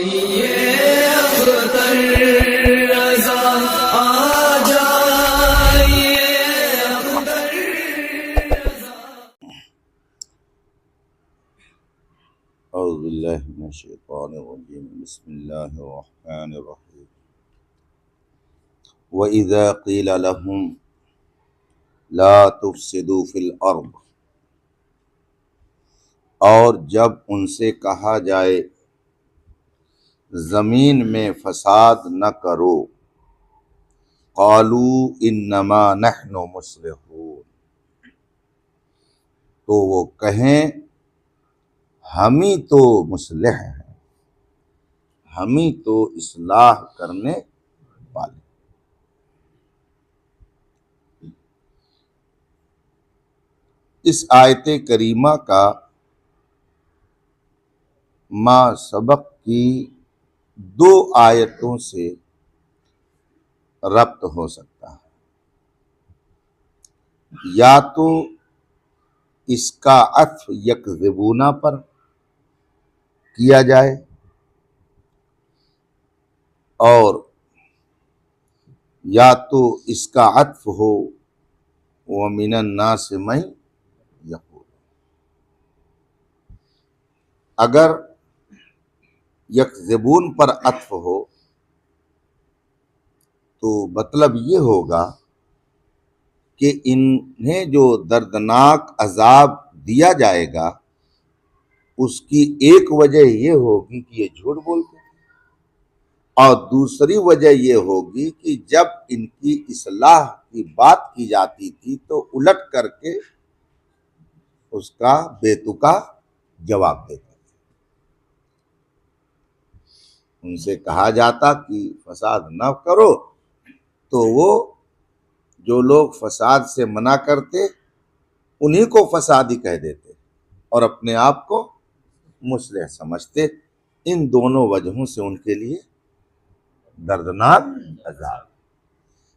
ये अख्तर रज़ा आ जाइए अख्तर रज़ा। औज़ु बिल्लाहि मिनश्शैतानिर्रजीम बिस्मिल्लाहिर्रहमानिर्रहीम व इज़ा क़ीला लहुम ला तुफ़सिदू फ़िल अर्ज़, और जब उनसे कहा जाए ज़मीन में फसाद न करो, क़ालू इन्नमा नहनु मुस्लिहून, तो वो कहें हम ही तो मुस्लिह हैं, हम ही तो इस्लाह करने वाले। इस आयत करीमा का मा सबक की दो आयतों से रब्त हो सकता है। या तो इसका अत्फ यकज़िबूना पर किया जाए और या तो इसका अत्फ हो व मिनन नास मैं यक़ूल। अगर यकज़िबून पर अत्फ हो तो मतलब ये होगा कि इन्हें जो दर्दनाक अजाब दिया जाएगा उसकी एक वजह ये होगी कि ये झूठ बोलते हैं, और दूसरी वजह ये होगी कि जब इनकी इस्लाह की बात की जाती थी तो उलट करके उसका बेतुका जवाब देते थे। उनसे कहा जाता कि फसाद न करो, तो वो जो लोग फसाद से मना करते उन्हीं को फसादी कह देते और अपने आप को मुस्लिह समझते। इन दोनों वजहों से उनके लिए दर्दनाक अजाब।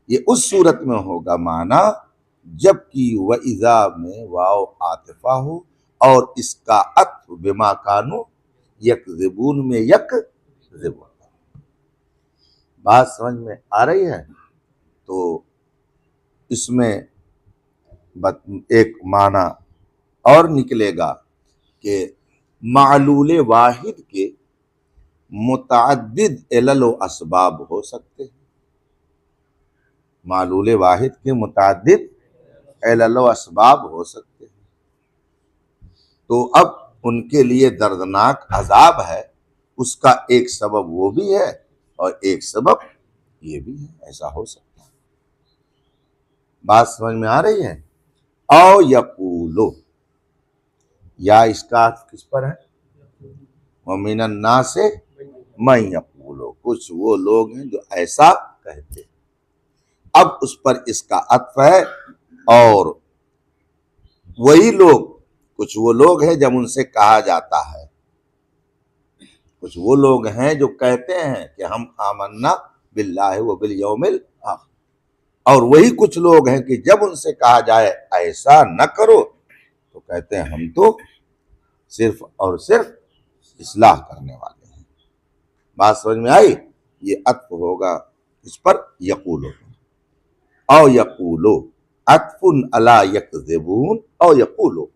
ये उस सूरत में होगा माना जबकि व इज़ा में वाव आतिफा हो और इसका अत्फ बिमा कानू यकज़िबून में यकज़िबून। बात समझ में आ रही है? तो इसमें एक माना और निकलेगा कि मालूल वाहिद के मुतअद्दिद इल्ल व असबाब हो सकते हैं। मालूल वाहिद के मुतअद्दिद इल्ल व असबाब हो सकते हैं। तो अब उनके लिए दर्दनाक अजाब है, उसका एक सबब वो भी है और एक सबब ये भी है। ऐसा हो सकता है। बात समझ में आ रही है? औ यकूलो, या इसका अर्थ किस पर है? वमिनन नास से मैं यकूलो, कुछ वो लोग हैं जो ऐसा कहते हैं। अब उस पर इसका अर्थ है और वही लोग, कुछ वो लोग हैं जब उनसे कहा जाता है, कुछ वो लोग हैं जो कहते हैं कि हम आमन्ना बिल्लाहि व बिल यौमिल आखिर, और वही कुछ लोग हैं कि जब उनसे कहा जाए ऐसा न करो तो कहते हैं हम तो सिर्फ और सिर्फ इस्लाह करने वाले हैं। बात समझ में आई? ये अत्फ होगा इस पर यकूलो, औ यकूलो अत्फुन अला यकज़िबून औ यकूलो।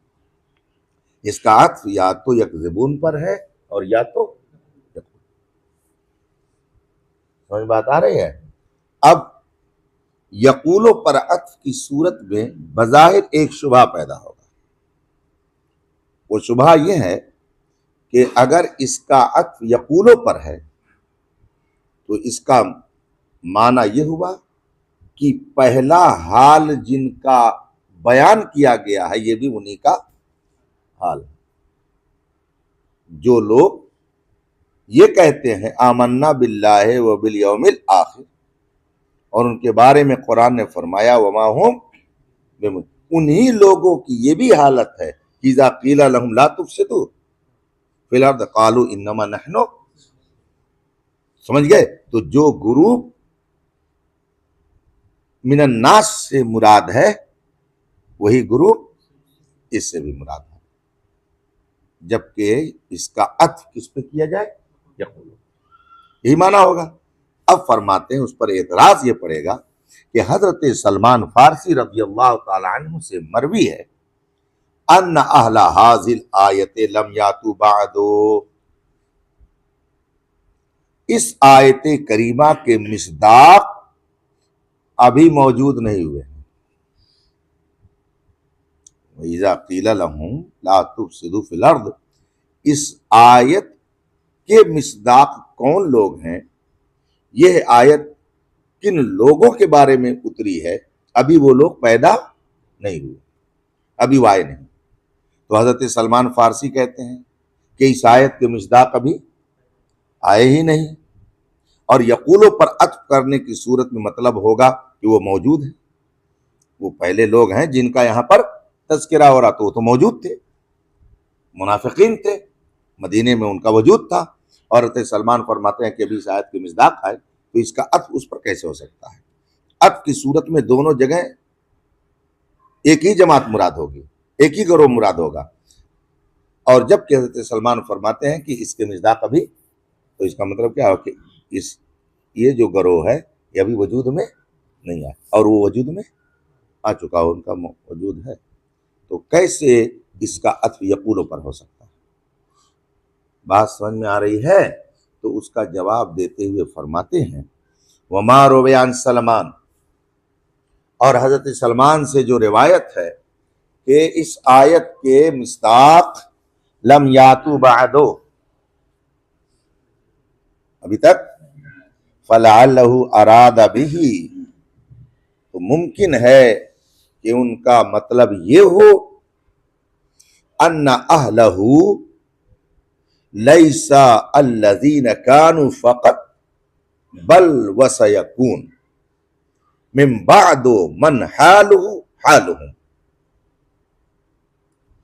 इसका अत्फ या तो यकज़िबून पर है और या तो यकूल। समझ बात आ रही है? अब यकूलो पर अत्फ की सूरत में बज़ाहिर एक शुबहा पैदा होगा। वो शुबहा ये है कि अगर इसका अत्फ यकूलो पर है तो इसका माना यह हुआ कि पहला हाल जिनका बयान किया गया है ये भी उन्हीं का हाल है। जो लोग ये कहते हैं आमन्ना बिल्लाहि व बिल यौमिल आखिर, और उनके बारे में कुरान ने फरमाया वमा हुम बिमुमिन, उन्हीं लोगों की ये भी हालत है इज़ा क़ीला लहुम ला तुफ़सिदू फ़िल अर्ज़ क़ालू इन्नमा नहनु। समझ गए? तो जो ग्रुप मिनन नास से मुराद है वही ग्रुप इससे भी मुराद है, जबकि इसका अत्फ किस पे किया जाए? यकूलो। यही माना होगा। अब फरमाते हैं उस पर एतराज ये पड़ेगा कि हजरत सलमान फारसी रज़ी अल्लाह ताला अन्हु से मरवी है अन्ना अहला हाजिल आयत लम यातू बादो, इस आयत करीमा के मिस्दाक अभी मौजूद नहीं हुए। इज़ा क़ीला लहुम ला तुफ़सिदू फ़िल अर्द, इस आयत के मिस्दाक कौन लोग हैं, यह आयत किन लोगों के बारे में उतरी है, अभी वो लोग पैदा नहीं हुए, अभी वो आए नहीं। तो हजरत सलमान फारसी कहते हैं कि इस आयत के मिस्दाक अभी आए ही नहीं, और यकूलों पर अत्फ करने की सूरत में मतलब होगा कि वो मौजूद है। वो पहले लोग हैं जिनका यहाँ पर तज़किरा हो रहा, तो वो तो मौजूद थे, मुनाफिकीन थे, मदीने में उनका वजूद था। और हज़रत सलमान फरमाते हैं कि अभी इस आयत के मिस्दाक आए, तो इसका अत्फ उस पर कैसे हो सकता है। अत्फ की सूरत में दोनों जगह एक ही जमात मुराद होगी, एक ही गिरोह मुराद होगा। और जबकि हज़रत सलमान फरमाते हैं कि इसके मिस्दाक अभी, तो इसका मतलब क्या हो कि ये जो गिरोह है ये अभी वजूद में नहीं आया, और वो वजूद में आ चुका हो, उनका वजूद है। तो कैसे इसका अत्फ यकूलों पर हो सकता है। बात समझ में आ रही है। तो उसका जवाब देते हुए फरमाते हैं वमा रोबयान सलमान, और हजरत सलमान से जो रिवायत है कि इस आयत के मिस्दाक लम यातू बादो, अभी तक, फलअल्लहु अरादा बिही, तो मुमकिन है कि उनका मतलब ये हो अन्ना अहलहु लैसा अल्लज़ीन कानू फ़क़त बल वसयकून मिन बादो मन हालुहु हालुहुम।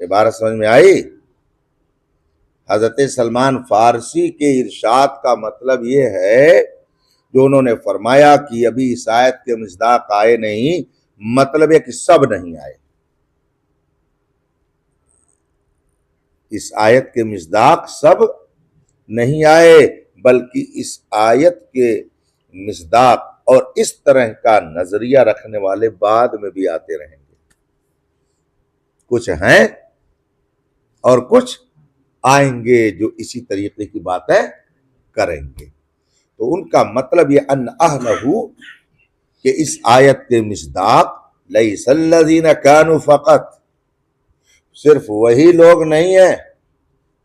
इबारत समझ में आई। हजरत सलमान फारसी के इरशाद का मतलब ये है, जो उन्होंने फरमाया कि अभी इस आयत के मिस्दाक आए नहीं, मतलब है कि सब नहीं आए। इस आयत के मिस्दाक सब नहीं आए, बल्कि इस आयत के मिस्दाक और इस तरह का नजरिया रखने वाले बाद में भी आते रहेंगे। कुछ हैं और कुछ आएंगे जो इसी तरीके की बातें करेंगे। तो उनका मतलब ये अन्न अहलहु कि इस आयत के मिस्दाक लैसल्लज़ीना कानू फ़क़त, सिर्फ वही लोग नहीं है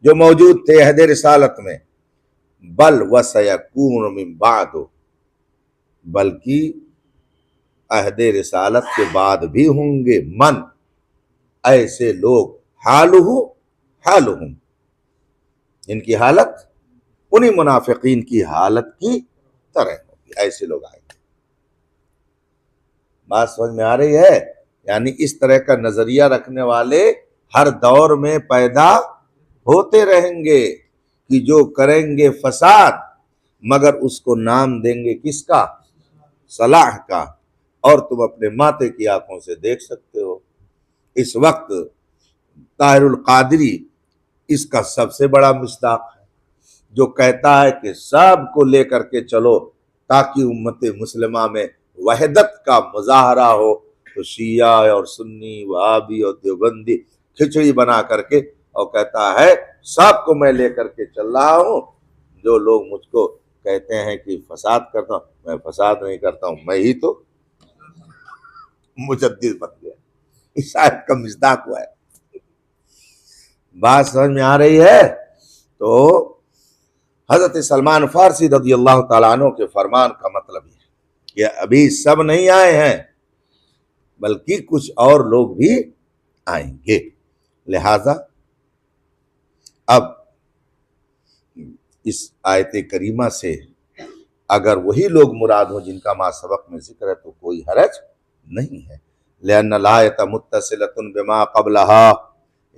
जो मौजूद थे अहद रिसालत में, बल वसयकून मिन बादो, बल्कि अहद रिसालत के बाद भी होंगे मन, ऐसे लोग, हालुहु हालुहुम, इनकी हालत उन्हीं मुनाफिकीन की हालत की तरह होगी, ऐसे लोग आएंगे। बात समझ में आ रही है। यानी इस तरह का नजरिया रखने वाले हर दौर में पैदा होते रहेंगे कि जो करेंगे फसाद, मगर उसको नाम देंगे किसका, सलाह का। और तुम अपने माथे की आंखों से देख सकते हो इस वक्त ताहिरुल कादरी इसका सबसे बड़ा मिस्दाक है, जो कहता है कि सबको लेकर के चलो ताकि उम्मत मुस्लिमा में वहदत का मुजाहरा हो। तो शिया और सुन्नी, वहाबी और देवबंदी खिचड़ी बना करके और कहता है सबको मैं लेकर के चल रहा हूं। जो लोग मुझको कहते हैं कि फसाद करता हूं, मैं फसाद नहीं करता हूं, मैं ही तो मुजद्दिद बन गया। इस आयत का मिस्दाक हुआ है। बात समझ में आ रही है। तो हजरत सलमान फारसी रज़ी अल्लाह तआला अन्हु के फरमान का मतलब है कि अभी सब नहीं आए हैं, बल्कि कुछ और लोग भी आएंगे। लिहाजा अब इस आयत करीमा से अगर वही लोग मुराद हो जिनका मा सबक में जिक्र है तो कोई हरज नहीं है। लिअन्न लायत मुत्तसिलतुन बिमा क़ब्लहा,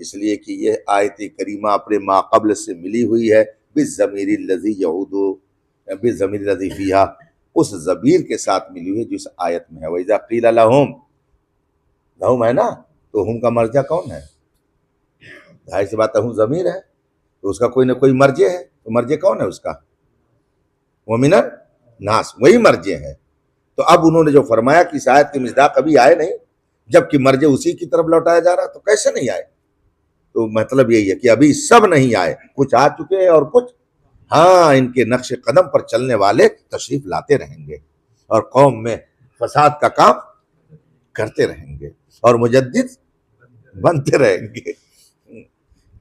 इसलिए कि यह आयत करीमा अपने मा क़ब्ल से मिली हुई है बिज़्ज़मीरिल लज़ी यऊदु बिज़्ज़मीरिल लज़ी फ़ीहा, उस ज़मीर के साथ मिली हुई है जिस आयत में है। वइज़ा क़ीला लहुम, लहुम है ना, तो हुम का मर्जा कौन है? जाहिर सी बात है, हूँ ज़मीर है तो उसका कोई ना कोई मर्जे है। तो मर्जे कौन है उसका? वो मिनन नास, वही मर्जे हैं। तो अब उन्होंने जो फरमाया कि शायद कि मिज़दाक कभी आए नहीं, जबकि मर्जे उसी की तरफ लौटाया जा रहा, तो कैसे नहीं आए? तो मतलब यही है कि अभी सब नहीं आए, कुछ आ चुके हैं और कुछ हाँ इनके नक्शे कदम पर चलने वाले तशरीफ लाते रहेंगे और कौम में फसाद का काम करते रहेंगे और मुजद्दिद बनते रहेंगे।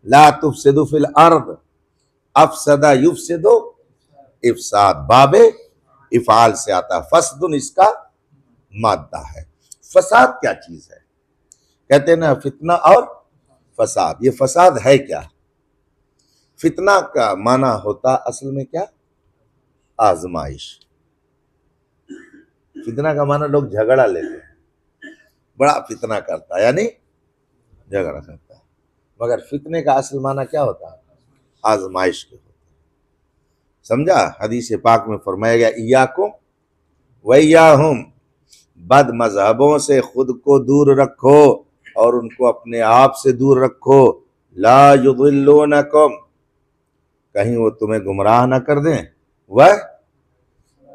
ला तुफसिदु फिल अर्द अफसदा युफसिदु इफसाद, बाबे इफाल से आता, फसदुन इसका मादा है। फसाद क्या चीज है? कहते हैं ना फितना और फसाद। ये फसाद है क्या? फितना का माना होता असल में क्या? आजमाइश। फितना का माना लोग झगड़ा लेते हैं, बड़ा फितना करता है यानी झगड़ा करता है, मगर फितने का असल माना क्या होता है? आजमाइश के होता है। समझा? हदीस पाक में फरमाया गया इय्याकुम वइय्याहुम, बद मजहबों से खुद को दूर रखो और उनको अपने आप से दूर रखो। ला युदिल्लूनकुम, कहीं वो तुम्हें गुमराह ना कर दें, वह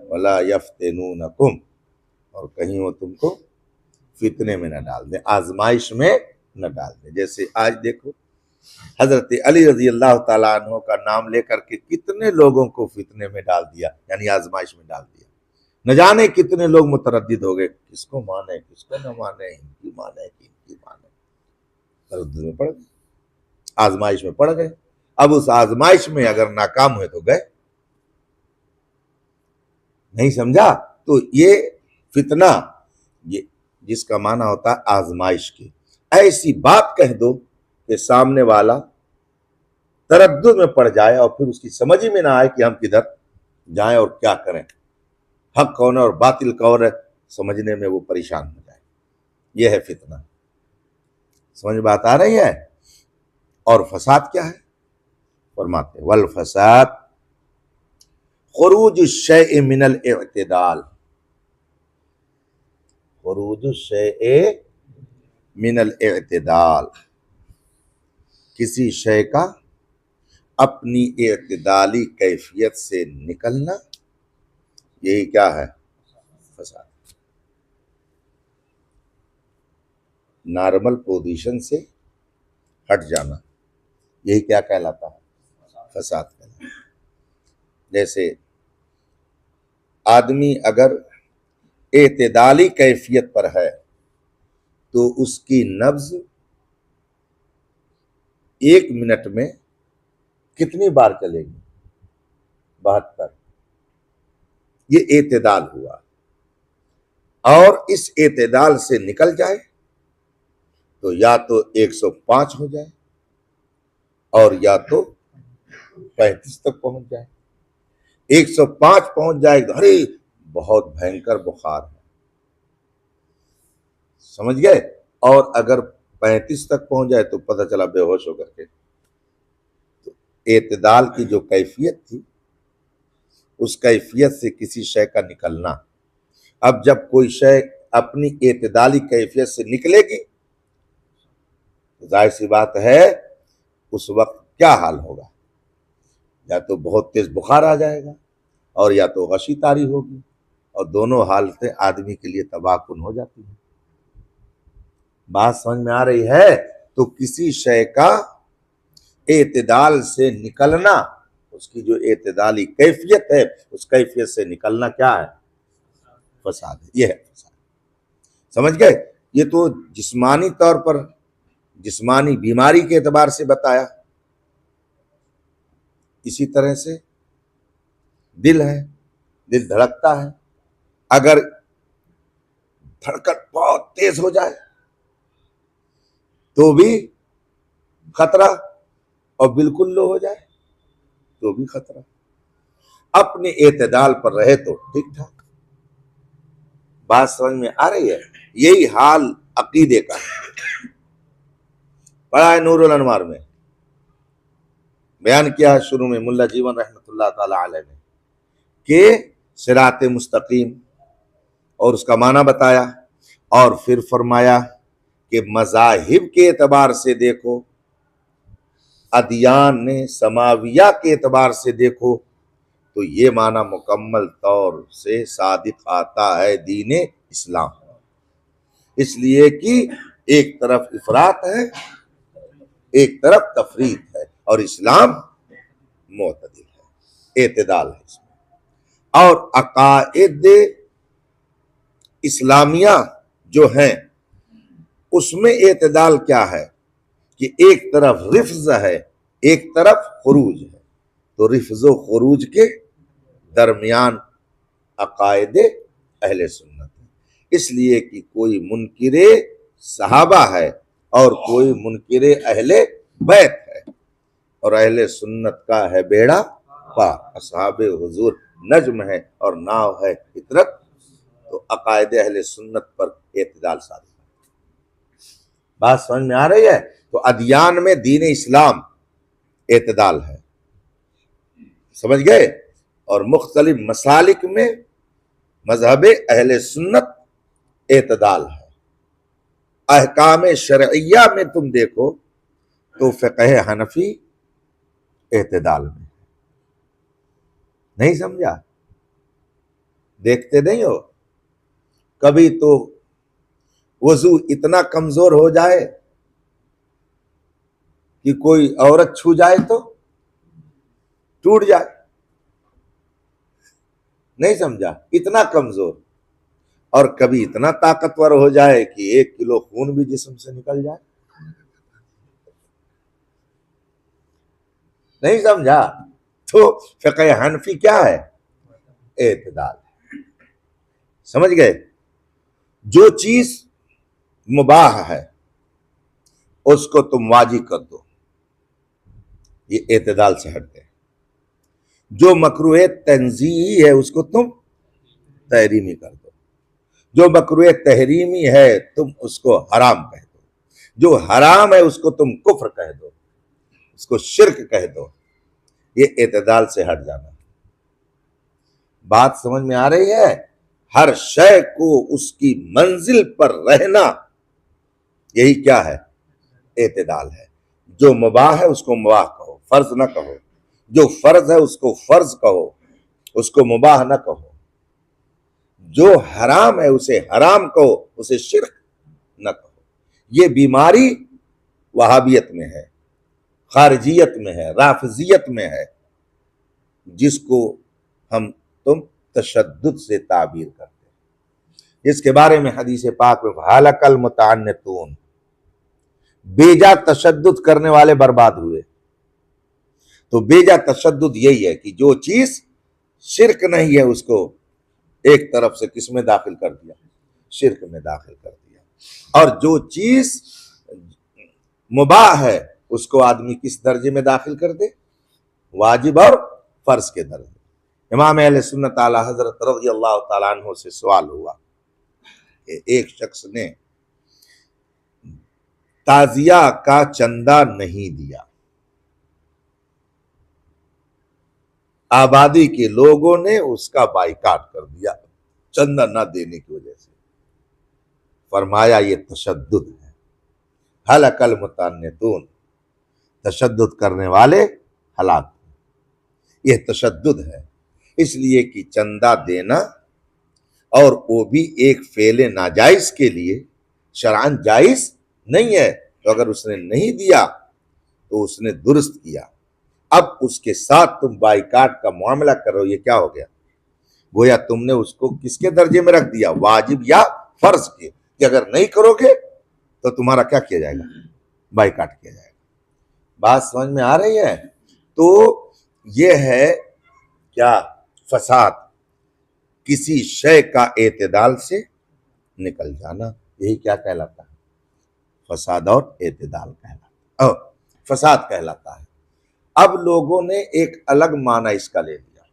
वला यफ्तिनूनकुम, और कहीं वो तुमको फितने में न डाल दें, आजमाइश में न डाल दें। जैसे आज देखो हजरत अली रजी अल्लाह ताला अन्हु का नाम लेकर के कितने लोगों को फितने में डाल दिया, यानी आजमाइश में डाल दिया। न जाने कितने लोग मुतरद्दिद हो गए, किसको माने किसको न माने, इनकी माने कि इनकी माने, तरद्दुद में पड़ गए, आजमाइश में पड़ गए। अब उस आजमाइश में अगर नाकाम हुए तो गए। नहीं समझा? तो ये फितना, ये जिसका माना होता है आजमाइश की, ऐसी बात कह दो कि सामने वाला तरद्दुद में पड़ जाए और फिर उसकी समझ ही में ना आए कि हम किधर जाएं और क्या करें, हक कौन है और बातिल कौन है, समझने में वो परेशान हो जाए। यह है फितना। समझ बात आ रही है? और फसाद क्या है? फरमाते वल फसाद खुरूज शै मिनल इअ्तिदाल, खुरूज शै मिनल इअ्तिदाल, किसी शय का अपनी इअ्तिदाली कैफियत से निकलना, यही क्या है? फसाद। नॉर्मल पोजीशन से हट जाना, यही क्या कहलाता है? फसाद कहलाता है। जैसे आदमी अगर इअ्तिदाली कैफियत पर है तो उसकी नब्ज 1 मिनट में कितनी बार चलेगी? 72। ये इअ्तिदाल हुआ। और इस इअ्तिदाल से निकल जाए तो या तो 105 हो जाए और या तो 35 तक पहुंच जाए। 105 पहुंच जाए, अरे बहुत भयंकर बुखार है, समझ गए? और अगर 35 तक पहुंच जाए तो पता चला बेहोश होकर के। तो इअ्तिदाल की जो कैफियत थी, उस कैफियत से किसी शय का निकलना। अब जब कोई शय अपनी इअ्तिदाली कैफियत से निकलेगी तो जाहिर सी बात है उस वक्त क्या हाल होगा? या तो बहुत तेज बुखार आ जाएगा और या तो गशी तारी होगी, और दोनों हालतें आदमी के लिए तबाहकुन हो जाती हैं। बात समझ में आ रही है? तो किसी शय का इअ्तिदाल से निकलना, उसकी जो इअ्तिदाली कैफियत है उस कैफियत से निकलना क्या है? फसाद है। यह है फसाद। समझ गए? ये तो जिस्मानी तौर पर, जिस्मानी बीमारी के एतबार से बताया। इसी तरह से दिल है, दिल धड़कता है, अगर धड़कन बहुत तेज हो जाए तो भी खतरा, और बिल्कुल लो हो जाए तो भी खतरा। अपने एतदाल पर रहे तो ठीक ठाक। बात समझ में आ रही है? यही हाल अकीदे का है। पढ़ा है नूरुल अनवार में, बयान किया है शुरू में मुल्ला जीवन रहमतुल्लाह ताला अलैह ने कि सिरात मुस्तकीम और उसका माना बताया, और फिर फरमाया कि मज़ाहिब के एतबार से देखो, अदियान ने समाविया के एतबार से देखो तो ये माना मुकम्मल तौर से सादिक आता है दीन इस्लाम। इसलिए कि एक तरफ इफरात है, एक तरफ तफरीत है, और इस्लाम मोतदिल है, एतदाल है इसमें। और अकायद इस्लामिया जो हैं उसमें एतदाल क्या है कि एक तरफ रिफ्ज है, एक तरफ खुरूज है। तो रिफ्ज व खुरूज के दरमियान अकायद अहले सुन्नत है। इसलिए कि कोई मुनकिरे सहाबा है और कोई मुनकिरे अहले बैत है, और अहले सुन्नत का है बेड़ा पार, असहाबे हुजूर नज्म है और नाव है फितरत। तो अकायद अहले सुन्नत पर एतदाल साबित। बात समझ में आ रही है? तो अदियान में दीन इस्लाम एतदाल है, समझ गए? और मुख्तलिफ मसालिक में मजहब अहले सुन्नत एतदाल है। अहकाम शरइया में तुम देखो तो फ़िक़्ह हनफी एतदाल में। नहीं समझा? देखते नहीं हो? कभी तो वजू इतना कमजोर हो जाए कि कोई औरत छू जाए तो टूट जाए। नहीं समझा? इतना कमजोर। और कभी इतना ताकतवर हो जाए कि 1 किलो खून भी जिस्म से निकल जाए। नहीं समझा? तो फ़िक़्ह हनफी क्या है? एतदाल। समझ गए? जो चीज मुबाह है उसको तुम वाजिब कर दो, ये एतदाल से हटते हैं। जो मकरूह तंज़ीही है उसको तुम तहरीमी कर दो, जो मकरूह तहरीमी है तुम उसको हराम कह दो, जो हराम है उसको तुम कुफ्र कह दो, उसको शिर्क कह दो। ये एतदाल से हट जाना। बात समझ में आ रही है? हर शय को उसकी मंजिल पर रहना, यही क्या है? एतदाल है। जो मुबाह है उसको मुबाह कहो, फर्ज न कहो। जो फर्ज है उसको फर्ज कहो, उसको मुबाह न कहो। जो हराम है उसे हराम कहो, उसे शिर्क न कहो। ये बीमारी वहाबियत में है, खारिजियत में है, राफिजियत में है, जिसको हम तुम तशद्दुद से ताबीर करते हैं। इसके बारे में हदीस पाक में हालकल मुतान्नितून, बेजा तशद्दुद करने वाले बर्बाद हुए। तो बेजा तशद्दुद यही है कि जो चीज शिर्क नहीं है उसको एक तरफ से किस में दाखिल कर दिया? शिर्क में दाखिल कर दिया। और जो चीज मुबाह है उसको आदमी किस दर्जे में दाखिल कर दे? वाजिब और फर्ज के दर्जे। इमाम अहले सुन्नत आला हजरत रज़ियल्लाहु ताला अन्हु से सवाल हुआ कि एक शख्स ने ताजिया का चंदा नहीं दिया, आबादी के लोगों ने उसका बाइकाट कर दिया चंदा ना देने की वजह से। फरमाया ये तशद्दुद है। हलकल मुतान्नितून, तशद्दुद करने वाले हलाक। यह तशद्दुद है, इसलिए कि चंदा देना और वो भी एक फेले नाजायज के लिए शरअन जायज नहीं है। तो अगर उसने नहीं दिया तो उसने दुरुस्त किया। अब उसके साथ तुम बाइकाट का मामला करो, ये क्या हो गया? गोया तुमने उसको किसके दर्जे में रख दिया? वाजिब या फर्ज के, कि अगर नहीं करोगे तो तुम्हारा क्या किया जाएगा? बाइकाट किया जाएगा। बात समझ में आ रही है? तो ये है क्या? फसाद, किसी शय का एतदाल से निकल जाना, यही क्या कहलाता है? फसाद और एतदाल कहलाता, फसाद कहलाता है। अब लोगों ने एक अलग माना इसका ले लिया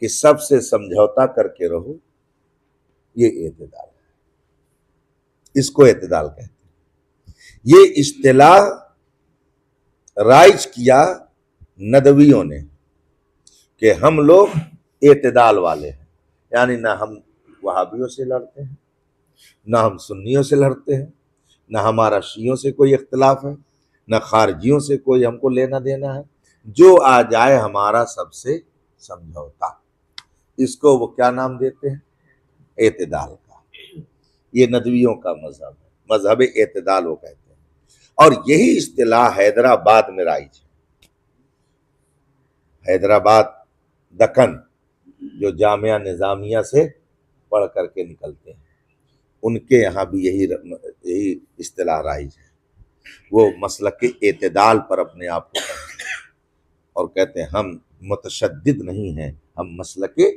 कि सबसे समझौता करके रहो, ये एतदाल है, इसको एतदाल कहते हैं। ये इस्तिलाह राइज किया नदवियों ने कि हम लोग एतदाल वाले हैं, यानी ना हम वहाबियों से लड़ते हैं, ना हम सुन्नियों से लड़ते हैं, ना हमारा शियों से कोई इख्तिलाफ है, ना खारजियों से कोई हमको लेना देना है। जो आ जाए हमारा सबसे समझौता। इसको वो क्या नाम देते हैं? एतदाल का। ये नदवियों का मजहब है, मजहब एतदाल वो कहते हैं। और यही इस्तिलाह हैदराबाद में राइज है। हैदराबाद दक्कन जो जामिया निजामिया से पढ़ करके निकलते हैं, उनके यहाँ भी यही इस्तिलाह राइज है। वो मसलक के एतदाल पर अपने आप को कहते हैं और कहते हैं हम मुतशद्दिद नहीं हैं, हम मसलक के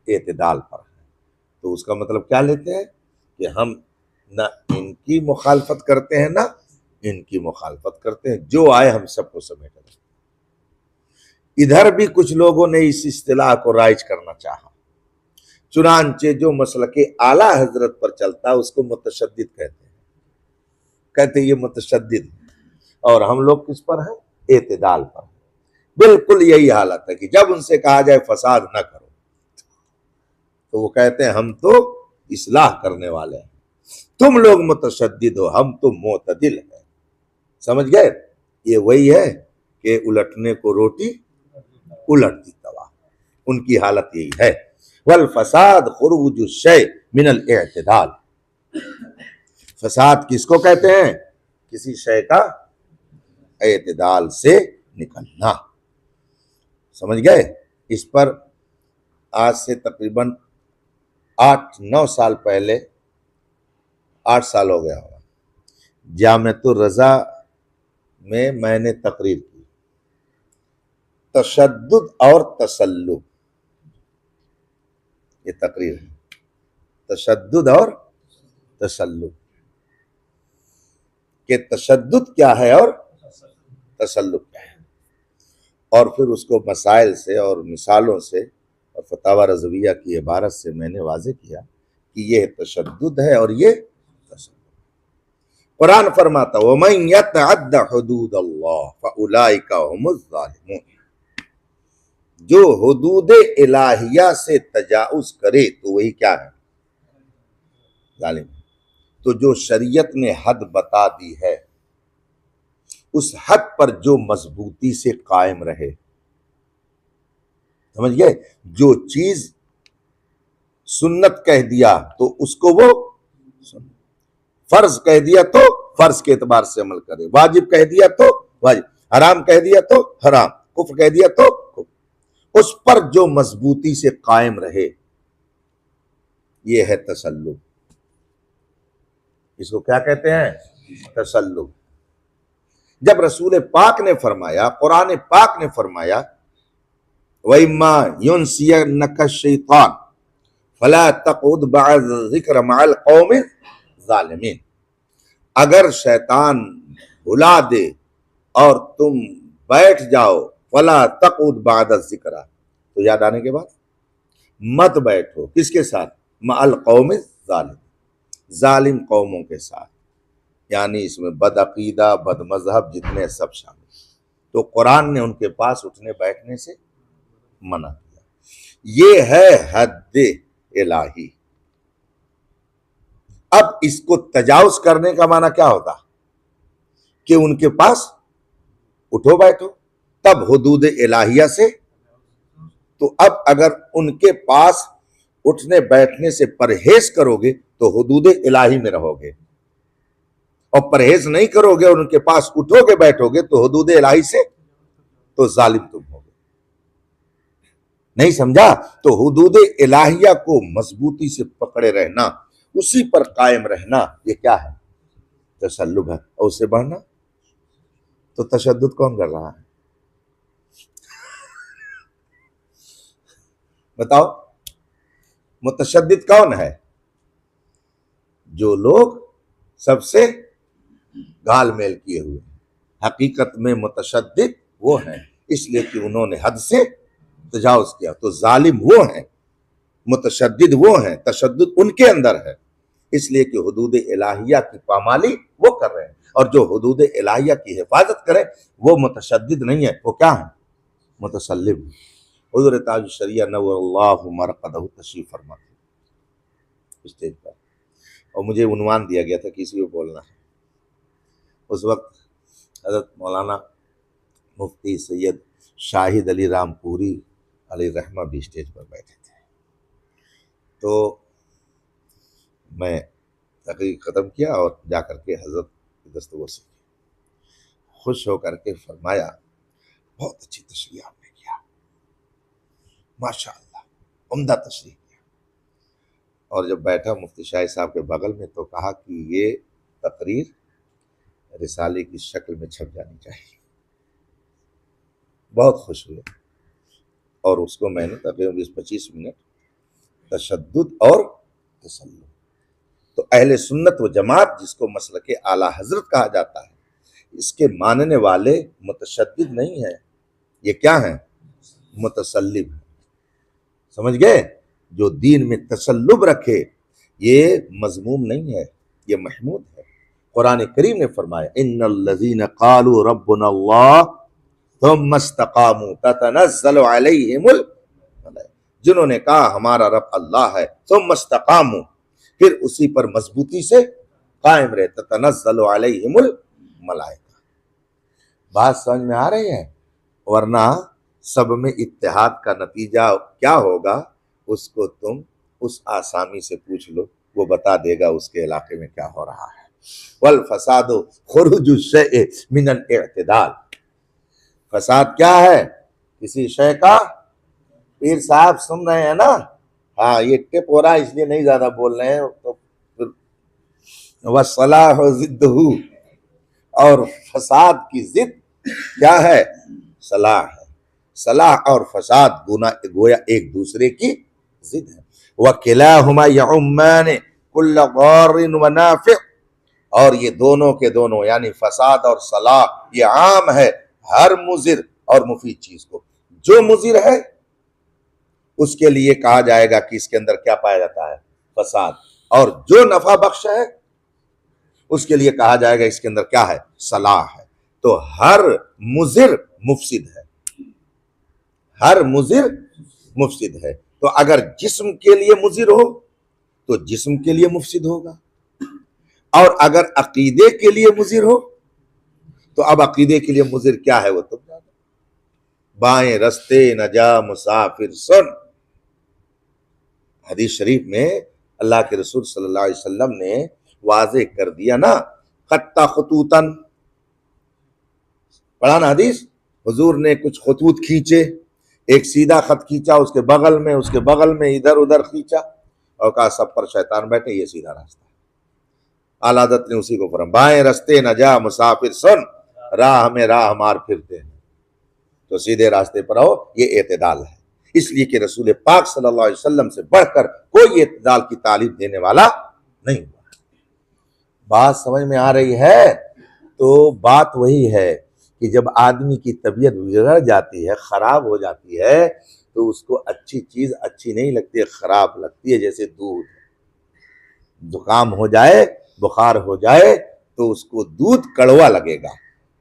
एतदाल पर हैं। तो उसका मतलब क्या लेते हैं कि हम ना इनकी मुखालफत करते हैं ना इनकी मुखालफत करते हैं, जो आए हम सबको समेट लें। इधर भी कुछ लोगों ने इस इस्तिलाह को राइज करना चाहा, चुनांचे जो मसलक आला हजरत पर चलता है उसको मुतशद्दिद कहते हैं, कहते ये मुतशद्दिद। और हम लोग किस पर हैं? एतदाल पर। बिल्कुल यही हालत है कि जब उनसे कहा जाए फसाद न करो तो वो कहते हैं हम तो इस्लाह करने वाले हैं, तुम लोग मुतशद्दिद हो, हम तो मोतदिल हैं। समझ गए? ये वही है कि उलटने को रोटी उलटती तवा। उनकी हालत यही है। वल फसाद खुरूज शै मिनल इअ्तिदाल। फसाद किसको कहते हैं? किसी शय का एतदाल से निकलना। समझ गए? इस पर आज से तकरीबन 8-9 साल पहले, 8 साल हो गया होगा, जामिअतुर रज़ा में मैंने तकरीर की, तशद्दुद और तसल्लुब, ये तकरीर है, तशद्दुद और तसल्लुब के तशद्दुद क्या है और तसल्लुब क्या है, और फिर उसको मसाइल से और मिसालों से और फतावा रज़विया की इबारत से मैंने वाज़े किया कि ये तशद्दुद है और ये तसल्लुब। कुरान फरमाता है वमन यतअद्द हुदूदल्लाह फउलाइका हुमुज़ ज़ालिमून। जो हुदूद इलाहिया से तजाउज़ करे तो वही क्या है? जालिम। तो जो शरीयत ने हद बता दी है उस हद पर जो मजबूती से कायम रहे, समझ गए? जो चीज सुन्नत कह दिया तो उसको वो फर्ज कह दिया तो फर्ज के एतबार से अमल करे, वाजिब कह दिया तो वाजिब, हराम कह दिया तो हराम, कुफ्र कह दिया तो कुफ्र, उस पर जो मजबूती से कायम रहे, ये है तसल्लुब। इसको क्या कहते हैं? तसल्लुब। जब रसूल पाक ने फरमाया, कुरान पाक ने फरमाया वइम्मा युनसियन्नका शैतान फला तक़उद बअद ज़िक्र मअल कौमि ज़ालिमीन। अगर शैतान भुला दे और तुम बैठ जाओ, फला तक़उद बअद ज़िक्र, तो याद आने के बाद मत बैठो, किसके साथ? मअल कौमि ज़ालिमीन, जालिम कौमों के साथ, यानी इसमें बदअकीदा बदमजहब जितने सब शामिल। तो कुरान ने उनके पास उठने बैठने से मना किया। ये है हद इलाही। अब इसको तजाउज करने का माना क्या होता? कि उनके पास उठो बैठो, तब हुदूद इलाहिया से। तो अब अगर उनके पास उठने बैठने से परहेज करोगे तो हुदूद इलाही में रहोगे, और परहेज नहीं करोगे और उनके पास उठोगे बैठोगे तो हुदूद इलाही से तो जालिम तुम होगे। नहीं समझा? तो हुदूद इलाहिया को मजबूती से पकड़े रहना, उसी पर कायम रहना, ये क्या है? तसल्लुब है। और उससे बढ़ना तो तशद्दुद कौन कर रहा है? बताओ, मुतशद्दिद कौन है? जो लोग सबसे घाल मेल किए हुए। हकीकत में मुतशद्दिद वो हैं, इसलिए कि उन्होंने हद से तजावुज किया। तो जालिम वो हैं, मुतशद्दिद वो हैं, तशद्दुद उनके अंदर है, इसलिए कि हुदूद इलाहिया की पामाली वो कर रहे हैं। और जो हुदूद इलाहिया की हिफाजत करे वो मुतशद्दिद नहीं है, वो क्या है? मुतसल्लिम। हुज़ूर ताज शरिया नव्वरल्लाहु मरक़दहु तशरीफ फरमाते स्टेज पर, और मुझे उन्वान दिया गया था कि इसी को बोलना है। उस वक्त हज़रत मौलाना मुफ्ती सैयद शाहिद अली रामपुरी अलैहिर्रहमा भी स्टेज पर बैठे थे। तो मैं तकरीर ख़त्म किया और जाकर के हज़रत की दस्तगोर से खुश होकर के फरमाया, बहुत अच्छी तशरीह आपने किया, माशाअल्लाह, उम्दा तशरीह किया। और जब बैठा मुफ्ती शाही साहब के बगल में तो कहा कि ये तकरीर रिसाले की शक्ल में छप जानी चाहिए। बहुत खुश हुए और उसको मैंने तकरीबन 20-25 मिनट तशद्दुद और तसल्लुम, तो अहले सुन्नत व जमात जिसको मसलके आला हजरत कहा जाता है, इसके मानने वाले मुतशद्दिद नहीं है, ये क्या है, मुतसल्लिब है। समझ गए? जो दीन में तसल्लुब रखे ये मजमूम नहीं है, ये महमूद है। कुरान करीम ने फरमाया, इन्नल्लज़ीना क़ालू रब्बुनल्लाह थुम्मा इस्तक़ामू ततनज़्ज़लु अलैहिमुल मलाइका, जिन्होंने कहा हमारा रब अल्लाह है, थुम्मा इस्तक़ामू, फिर उसी पर मजबूती से कायम रहे, ततनज़्ज़लु अलैहिमुल मलाइका। बात समझ में आ रही है? वरना सब में इत्तेहाद का नतीजा क्या होगा उसको तुम उस आसामी से पूछ लो, वो बता देगा उसके इलाके में क्या हो रहा है। वल फसादु खुरुजु शैअ मिनल इअ्तिदाल, फसाद क्या है, किसी शय का, पीर साहब सुन रहे हैं ना, हाँ ये टिप हो रहा है इसलिए नहीं ज्यादा बोल रहे हैं, तो वसलाह जिद्दहू, और फसाद की जिद क्या है, सलाह है। सलाह और फसाद गोया एक दूसरे की जिद है। वकिलाहुमा यउम्मान कुल्ल गारिन व नाफि, और ये दोनों के दोनों यानी फसाद और सलाह ये आम है हर मुजिर और मुफीद चीज को। जो मुजिर है उसके लिए कहा जाएगा कि इसके अंदर क्या पाया जाता है, फसाद, और जो नफा बख्श है उसके लिए कहा जाएगा इसके अंदर क्या है, सलाह है। तो हर मुजिर मुफसिद है, हर मुजिर मुफसिद है। तो अगर जिस्म के लिए मुजिर हो तो जिस्म के लिए मुफसिद होगा, और अगर अकीदे के लिए मुजिर हो तो अब अकीदे के लिए मुजिर क्या है वो तुम जानो। बाएं रस्ते न जा मुसाफिर सुन, हदीस शरीफ में अल्लाह के रसूल सल्लल्लाहु अलैहि वसल्लम ने वाज़े कर दिया ना, खत्ता खतूतन, पढ़ा ना हदीस, हुजूर ने कुछ खतूत खींचे, एक सीधा खत खींचा, उसके बगल में इधर उधर खींचा और कहा सब पर शैतान बैठे, ये सीधा रास्ता है। आलादत ने उसी को फरमाया, बाएं रस्ते न जा मुसाफिर सुन, राह में राह मार फिरते हैं, तो सीधे रास्ते पर आओ, ये एतदाल है। इसलिए कि रसूल पाक सल्लल्लाहु अलैहि वसल्लम से बढ़कर कोई एतदाल की तालीम देने वाला नहीं हुआ। बात समझ में आ रही है? तो बात वही है कि जब आदमी की तबीयत बिगड़ जाती है, खराब हो जाती है, तो उसको अच्छी चीज अच्छी नहीं लगती है, खराब लगती है। जैसे दूध, जुकाम हो जाए, बुखार हो जाए तो उसको दूध कड़वा लगेगा,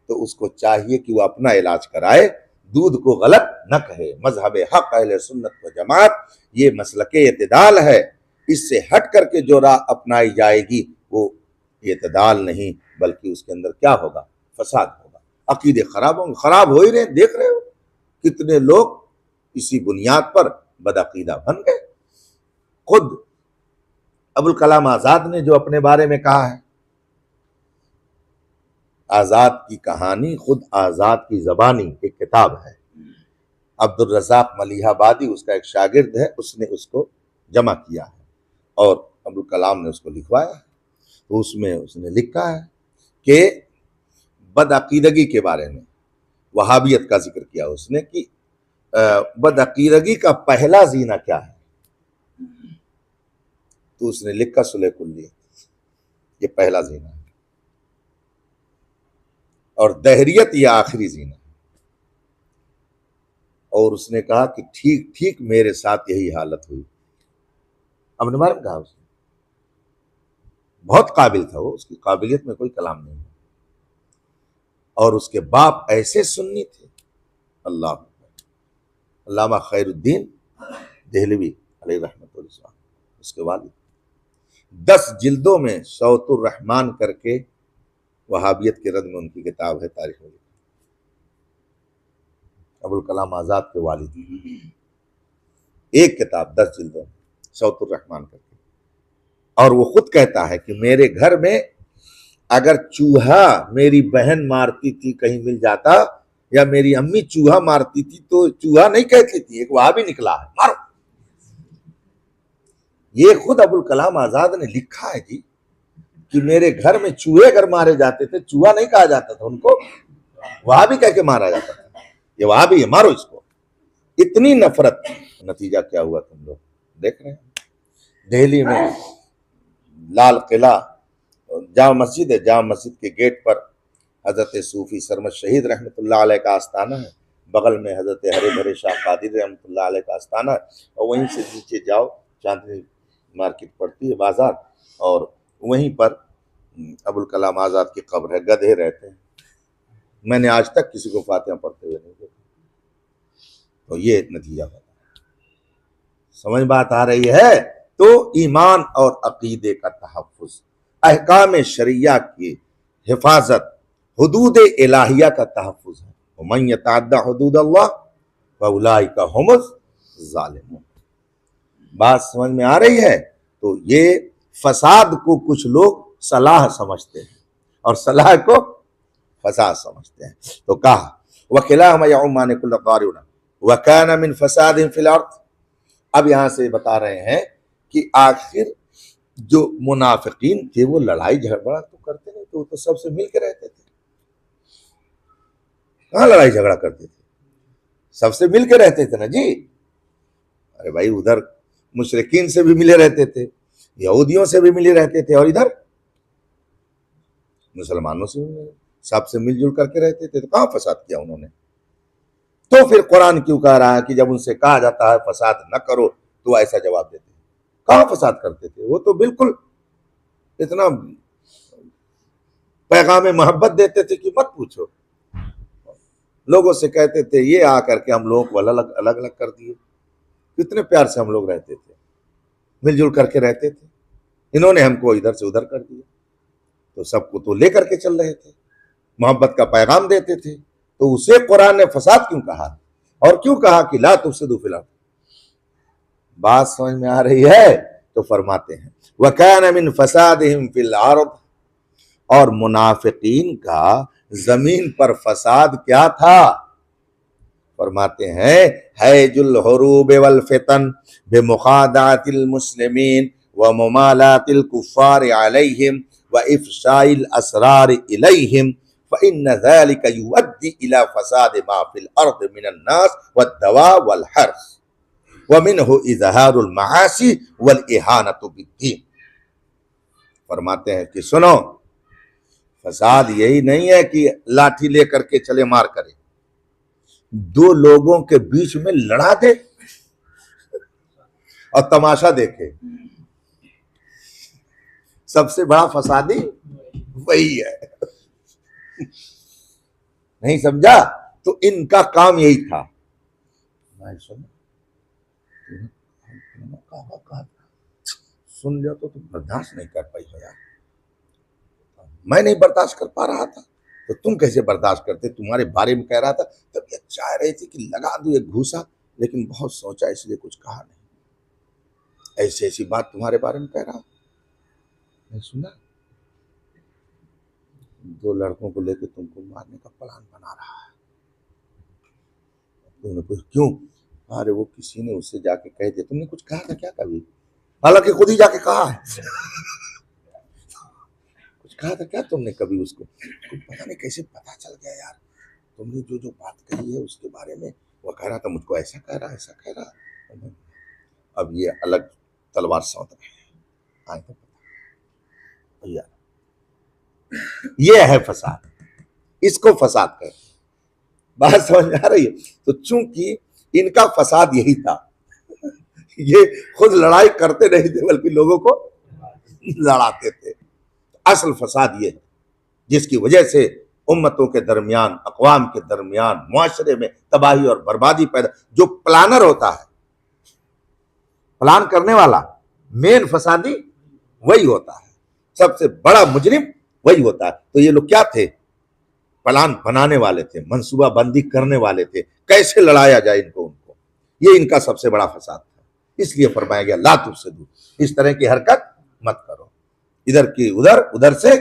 तो उसको चाहिए कि वो अपना इलाज कराए, दूध को गलत न कहे। मजहब हक अहले सुन्नत व जमात ये मसलके इत्तिदाल है, इससे हट करके जो राह अपनाई जाएगी वो इत्तिदाल नहीं, बल्कि उसके अंदर क्या होगा, फसाद होगा, अकीदे खराब होंगे। खराब हो ही रहे, देख रहे हो कितने लोग इसी बुनियाद पर बदअकीदा बन गए। खुद अबुल कलाम आजाद ने जो अपने बारे में कहा है, आजाद की कहानी खुद आजाद की जबानी एक किताब है, अब्दुल रज़ाक मलिहाबादी उसका एक शागिर्द है, उसने उसको जमा किया है और अबुल कलाम ने उसको लिखवाया। तो उसमें उसने लिखा है कि बदअकीदगी के बारे में, वहाबियत का जिक्र किया उसने कि बदअकीदगी का पहला जीना क्या है, तो उसने लिखा सुलह कुल्ली, ये पहला जीना है, और दहरियत ये आखिरी जीना है। और उसने कहा कि ठीक ठीक मेरे साथ यही हालत हुई। अपने बारे में कहा उसने, बहुत काबिल था वो, उसकी काबिलियत में कोई कलाम नहीं है, और उसके बाप ऐसे सुन्नी थे, अल्लाह, अल्लामा खैरुद्दीन देहलवी अलैहि रहमतुल्लाह, उसके वालिद 10 जिल्दों में शौतुर रहमान करके वहाबियत के रद में उनकी किताब है तारीख में, अबुल कलाम आजाद के वालिद। एक किताब 10 जिल्दों में, सौतुर रहमान करके। और वो खुद कहता है कि मेरे घर में अगर चूहा मेरी बहन मारती थी कहीं मिल जाता, या मेरी अम्मी चूहा मारती थी, तो चूहा नहीं कहती थी, एक वहां भी निकला है, मारो। ये खुद अबुल कलाम आजाद ने लिखा है जी कि मेरे घर में चूहे अगर मारे जाते थे, चूहा नहीं कहा जाता था उनको, वहां भी कह के मारा जाता था, ये वहां भी है, मारो इसको। इतनी नफरत। नतीजा क्या हुआ तुम लोग देख रहे हैं। दिल्ली में लाल किला जामा मस्जिद है, जामा मस्जिद के गेट पर हजरत सूफी सरमद शहीद रहमतुल्लाह अलैह का आस्थाना है, बगल में हजरत हरे भरे शाह कादिर रहमतुल्लाह अलैह का आस्थाना है, और वहीं से नीचे जाओ, चांदनी मार्केट पड़ती है बाजार, और वहीं पर अबुल कलाम आजाद की कब्र है, गधे रहते हैं। मैंने आज तक किसी को फातिहा पढ़ते हुए नहीं देखा। तो ये नतीजा है। समझ बात आ रही है। तो ईमान और अकीदे का तहफ़्फ़ुज़, अहकाम शरिया की हिफाजत, हुदूद इलाहिया का तहफ़्फ़ुज़ है। वमन यतअद्दा हुदूदल्लाह फउलाइका हुमुज़ ज़ालिमून। बात समझ में आ रही है। तो ये फसाद को कुछ लोग सलाह समझते हैं और सलाह को फसाद समझते हैं। तो कहा वकिलाहुमा यउमान कुल्ल क़ारिउन व काना मिन फसादिन फिल अर्द। अब यहां से बता रहे हैं कि आखिर जो मुनाफिकीन थे वो लड़ाई झगड़ा तो करते नहीं, तो वो तो सबसे मिल के रहते थे। कहाँ लड़ाई झगड़ा करते थे, सबसे मिल के रहते थे ना जी। अरे भाई, उधर मुशरिकीन से भी मिले रहते थे, यहूदियों से भी मिले रहते थे, और इधर मुसलमानों से भी सबसे मिलजुल करके रहते थे। तो कहाँ फसाद किया उन्होंने। तो फिर कुरान क्यों कह रहा है कि जब उनसे कहा जाता है फसाद न करो तो ऐसा जवाब देते हैं। कहाँ फसाद करते थे, वो तो बिल्कुल इतना पैगाम मोहब्बत देते थे कि मत पूछो। लोगों से कहते थे ये आकर के हम लोगों को अलग अलग कर दिए। कितने प्यार से हम लोग रहते थे, मिलजुल करके रहते थे, इन्होंने हमको इधर से उधर कर दिया। तो सबको तो लेकर के चल रहे थे, मोहब्बत का पैगाम देते थे। तो उसे कुरान ने फसाद क्यों कहा, और क्यों कहा कि ला तुफसिदू फिल अर्द। बात समझ में आ रही है। तो फरमाते हैं वकान मिन फसादिहिम फिल अर्द, और मुनाफिकीन का जमीन पर फसाद क्या था। फरमाते हैं हैजुल हुरूब वल फितन बिमुखादातिल मुस्लिमीन व मुमालातिल कुफ्फार अलैहिम व इफशाइल असरार इलैहिम फ़इन्न ज़ालिका युअद्दी इला फसाद मा फिल अर्द मिनन नास वद्दवा वल हर्स व मिनहु इज़हारुल मआसी वल इहानतु बिद्दीन। फरमाते हैं कि सुनो, फसाद यही नहीं है कि लाठी लेकर के चले मार करे, दो लोगों के बीच में लड़ा दे और तमाशा देखे, सबसे बड़ा फसादी वही है। नहीं समझा। तो इनका काम यही था। सुन लिया तो तुम बर्दाश्त नहीं कर पाई हो यार। मैं नहीं बर्दाश्त कर पा रहा था तो तुम कैसे बर्दाश्त करते। तुम्हारे बारे में कह रहा था, तबीयत चाह रही थी कि लगा दूं एक घूसा, लेकिन बहुत सोचा इसलिए कुछ कहा नहीं। ऐसी ऐसी बात तुम्हारे बारे में कह रहा, नहीं सुना। दो लड़कों को लेकर तुमको मारने का प्लान बना रहा है। तुमने कुछ क्यों, अरे वो किसी ने उससे जाके कह दिया। तुमने कुछ कहा था क्या कभी? हालांकि खुद ही जाके कहा है। कुछ कहा था क्या तुमने कभी उसको? पता नहीं कैसे पता चल गया यार। तुमने जो जो बात कही है उसके बारे में, वो कह रहा था मुझको ऐसा कह रहा, ऐसा कह रहा। अब ये अलग तलवार सौंध रहे हैं। आए तो पता भैया, ये है फसाद, इसको फसाद कहते हैं। बात समझ में आ रही है। तो चूंकि इनका फसाद यही था, ये खुद लड़ाई करते नहीं थे बल्कि लोगों को लड़ाते थे। असल फसाद ये है जिसकी वजह से उम्मतों के दरमियान, अक़वाम के दरमियान, मुआशरे में तबाही और बर्बादी पैदा। जो प्लानर होता है, प्लान करने वाला, मेन फसादी वही होता है, सबसे बड़ा मुजरिम वही होता है। तो ये लोग क्या थे? प्लान बनाने वाले थे, मंसूबा बंदी करने वाले थे, कैसे लड़ाया जाए इनको, उनको। ये इनका सबसे बड़ा फसाद था। इसलिए फरमाया गया ला तुफसिदू, इस तरह की हरकत मत करो, इधर की उधर, उधर से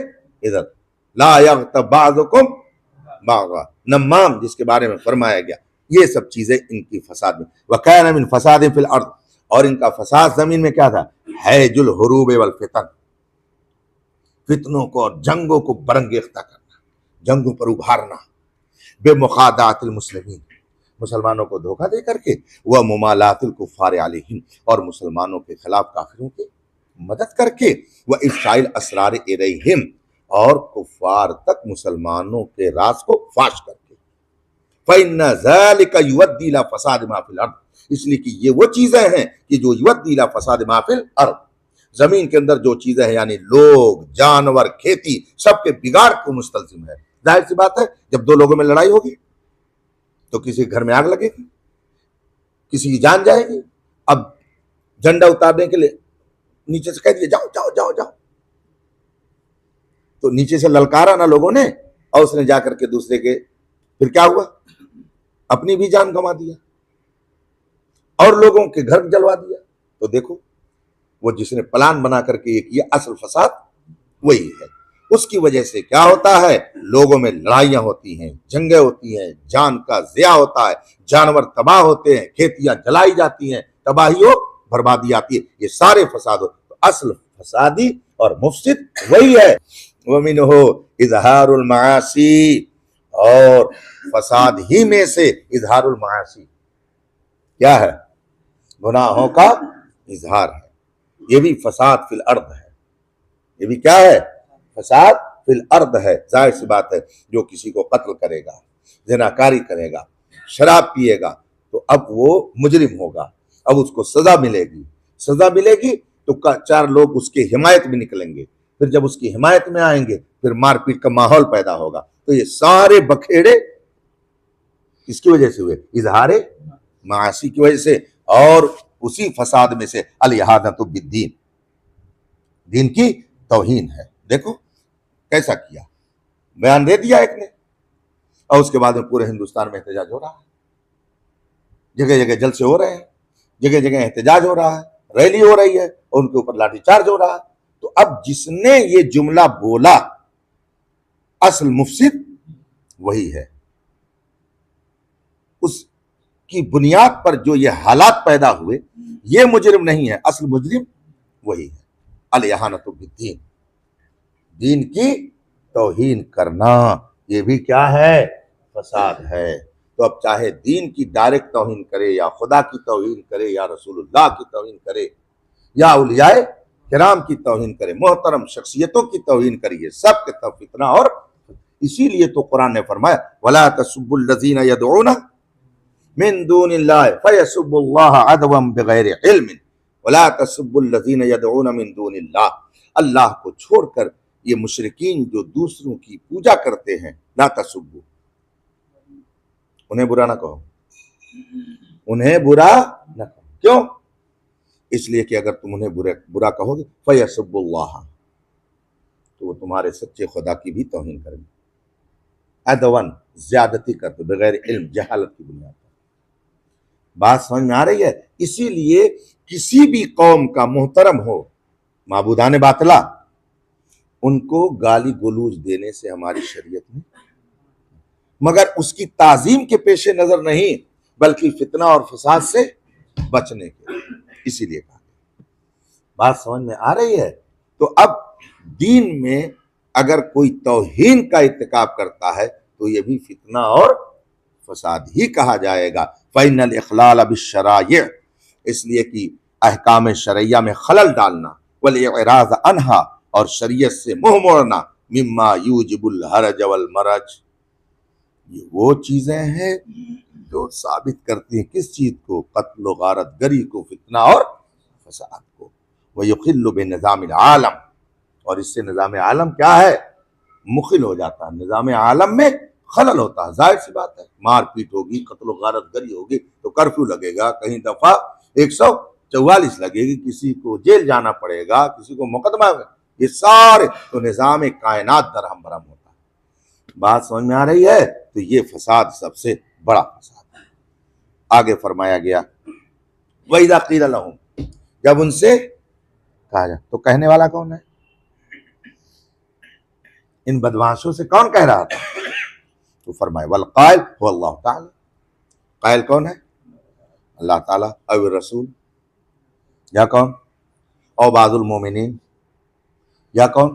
इधर। ला यग़्तब बाज़ुकुम बाज़ा, नमाम जिसके बारे में फरमाया गया, ये सब चीजें इनकी फसाद में। वकाना मिन फसादिन फिल अर्द, और इनका फसाद जमीन में क्या था, हैजुल हुरूब वल फितन, फितनों को और जंगों को बरंगेख्ता करना, जंगों पर उभारना, बेमुखादातिल मुस्लिमीन, मुसलमानों को धोखा दे करके, वह मुमालातिल कुफ्फार अलैहिम, और मुसलमानों के खिलाफ काफिरों की मदद करके, वह इफ़शाइल असरार इलैहिम, और कुफ्फार तक मुसलमानों के राज को फाश करके। फ़इन्ना ज़ालिका युअद्दी इला फ़साद मा फ़िल अर्द, इसलिए कि ये वो चीजें हैं कि जो युअद्दी इला फ़साद मा फ़िल अर्द, जमीन के अंदर जो चीजें हैं यानी लोग, जानवर, खेती, सबके बिगाड़ को मुस्तलजिम है। जाहिर सी बात है, जब दो लोगों में लड़ाई होगी तो किसी घर में आग लगेगी, किसी की जान जाएगी। अब झंडा उतारने के लिए नीचे से कह दिया जाओ जाओ जाओ जाओ, तो नीचे से ललकारा ना लोगों ने, और उसने जाकर के दूसरे के, फिर क्या हुआ, अपनी भी जान गंवा दिया और लोगों के घर जलवा दिया। तो देखो, वो जिसने प्लान बना करके ये किया, असल फसाद वही है। उसकी वजह से क्या होता है, लोगों में लड़ाइयां होती हैं, जंगें होती हैं, जान का ज़िया होता है, जानवर तबाह होते हैं, खेतियां जलाई जाती हैं, तबाही और बर्बादी आती है। ये सारे फसाद हो, तो असल फसादी और मुफसिद वही है। वमिनहु इज़हारुल मासी, और फसाद ही में से इज़हारुल मासी क्या है, गुनाहों का इजहार है। ये भी फसाद फिल अर्द है, ये भी क्या है, फसाद फिल अर्द है। जाहिर सी बात है, जो किसी को कत्ल करेगा, ज़िनाकारी करेगा, शराब पिएगा, तो अब वो मुजरिम होगा, अब उसको सजा मिलेगी। सजा मिलेगी तो चार लोग उसकी हिमायत में निकलेंगे, फिर जब उसकी हिमायत में आएंगे फिर मारपीट का माहौल पैदा होगा। तो ये सारे बखेड़े किसकी वजह से हुए, इजहारे मासी की वजह से, और उसी फसाद में से अल इहादतु बिद्दीन, दीन की तौहीन है। देखो कैसा किया, बयान दे दिया एक ने, और उसके बाद में पूरे हिंदुस्तान में एहतजाज हो रहा है, जगह जगह जलसे हो रहे हैं, जगह जगह एहतजाज हो रहा है, रैली हो रही है, और उनके ऊपर लाठीचार्ज हो रहा है। तो अब जिसने ये जुमला बोला, असल मुफसिद वही है, उसकी बुनियाद पर जो ये हालात पैदा हुए, ये मुजरिम नहीं है, असल मुजरिम वही है। अल इहानतु बिद्दीन, दीन की तौहीन करना, ये भी क्या है, फसाद है। तो अब चाहे दीन की डायरेक्ट तौहीन करे, या खुदा की तौहीन करे, या रसूलुल्लाह की तौहीन करे, या औलियाए किराम की तौहीन करे, मोहतरम शख्सियतों की तौहीन करिए, सब के तब फितना। और इसीलिए तो कुरान ने फरमाया, वला तसुब्बुल लज़ीना यदऊना मिन दूनिल्लाहि फयसुब्बुल्लाह अदवन बिगैरि इल्मिन, वला तसुब्बुल लज़ीना यदऊना मिन दूनिल्लाह, अल्लाह को छोड़कर ये मुशरिकीन जो दूसरों की पूजा करते हैं, ला तसुब्बु, उन्हें बुरा ना कहो, उन्हें बुरा न कहो। क्यों, इसलिए कि अगर तुम उन्हें बुरा कहोगे, फयसुब्बुल्लाह, तो वो तुम्हारे सच्चे खुदा की भी तौहीन करेंगे। अदवन, ज्यादती करते, बगैर इल्म, जहालत की बुनियाद पर। बात समझ में आ रही है। इसीलिए किसी भी कौम का मोहतरम हो माबूदान बातला, उनको गाली गलूज देने से हमारी शरीयत में, मगर उसकी ताजीम के पेशे नजर नहीं, बल्कि फितना और फसाद से बचने के, इसीलिए कहा। बात समझ में आ रही है। तो अब दीन में अगर कोई तौहीन का इत्तिकाब करता है तो यह भी फितना और फसाद ही कहा जाएगा। फ़इनल इख़लाल बिश्शराइअ, इसलिए कि अहकाम शरैया में खलल डालना, वल इराज़ अन्हा, और शरीयत से मुंह मोड़ना, मिम्मा यूजिबुल हरज वल मरज, ये वो चीजें हैं जो साबित करती हैं किस चीज को, कत्ल गारत गरी को, फितना और फसाद को। वह युखिल्लु बिनिज़ामिल आलम, और इससे निज़ाम आलम क्या है, मुखिल हो जाता है, निज़ाम आलम में खलल होता है। जाहिर सी बात है, मारपीट होगी, कत्ल गारत गरी होगी तो कर्फ्यू लगेगा, कहीं दफा 144 लगेगी, किसी को जेल जाना पड़ेगा, किसी को मुकदमा, ये सारे तो निज़ाम कायनात दरहम बरहम होता है। बात समझ में आ रही है। तो ये फसाद सबसे बड़ा फसाद है। आगे फरमाया गया, वइज़ा क़ील लहुम, जब उनसे कहा जा, तो कहने वाला कौन है? इन बदमाशों से कौन कह रहा था? तो फरमाए वल कायल हुवा अल्लाह ताला। कायल कौन है? अल्लाह ताला अव रसूल, या कौन? औ बाजुल मोमिनीन, या कौन?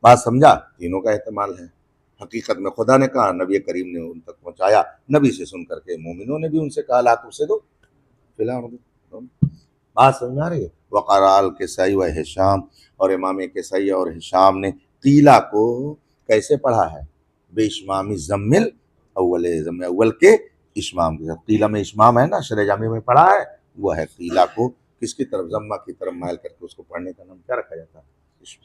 बात समझा? तीनों का एहतमाल है। हकीकत में खुदा ने कहा, नबी करीम ने उन तक पहुंचाया, नबी से सुन करके मोमिनों ने भी उनसे कहा ला तुसे दो फिलहाल। बात समझ आ रही है? वक़राल के सही व हिशाम, और इमाम के सही और हिशाम ने कीला को कैसे पढ़ा है? बेइश्मामी जम्मिल अव्वल, जम्मे अव्वल के इश्माम के साथ। कीला में इश्माम है ना, शरे जामी में पढ़ा है, वो है कीला को किसकी तरफ? जम्मा की तरफ माइल करके उसको पढ़ने का नाम क्या रखा जाता है? इश्माम।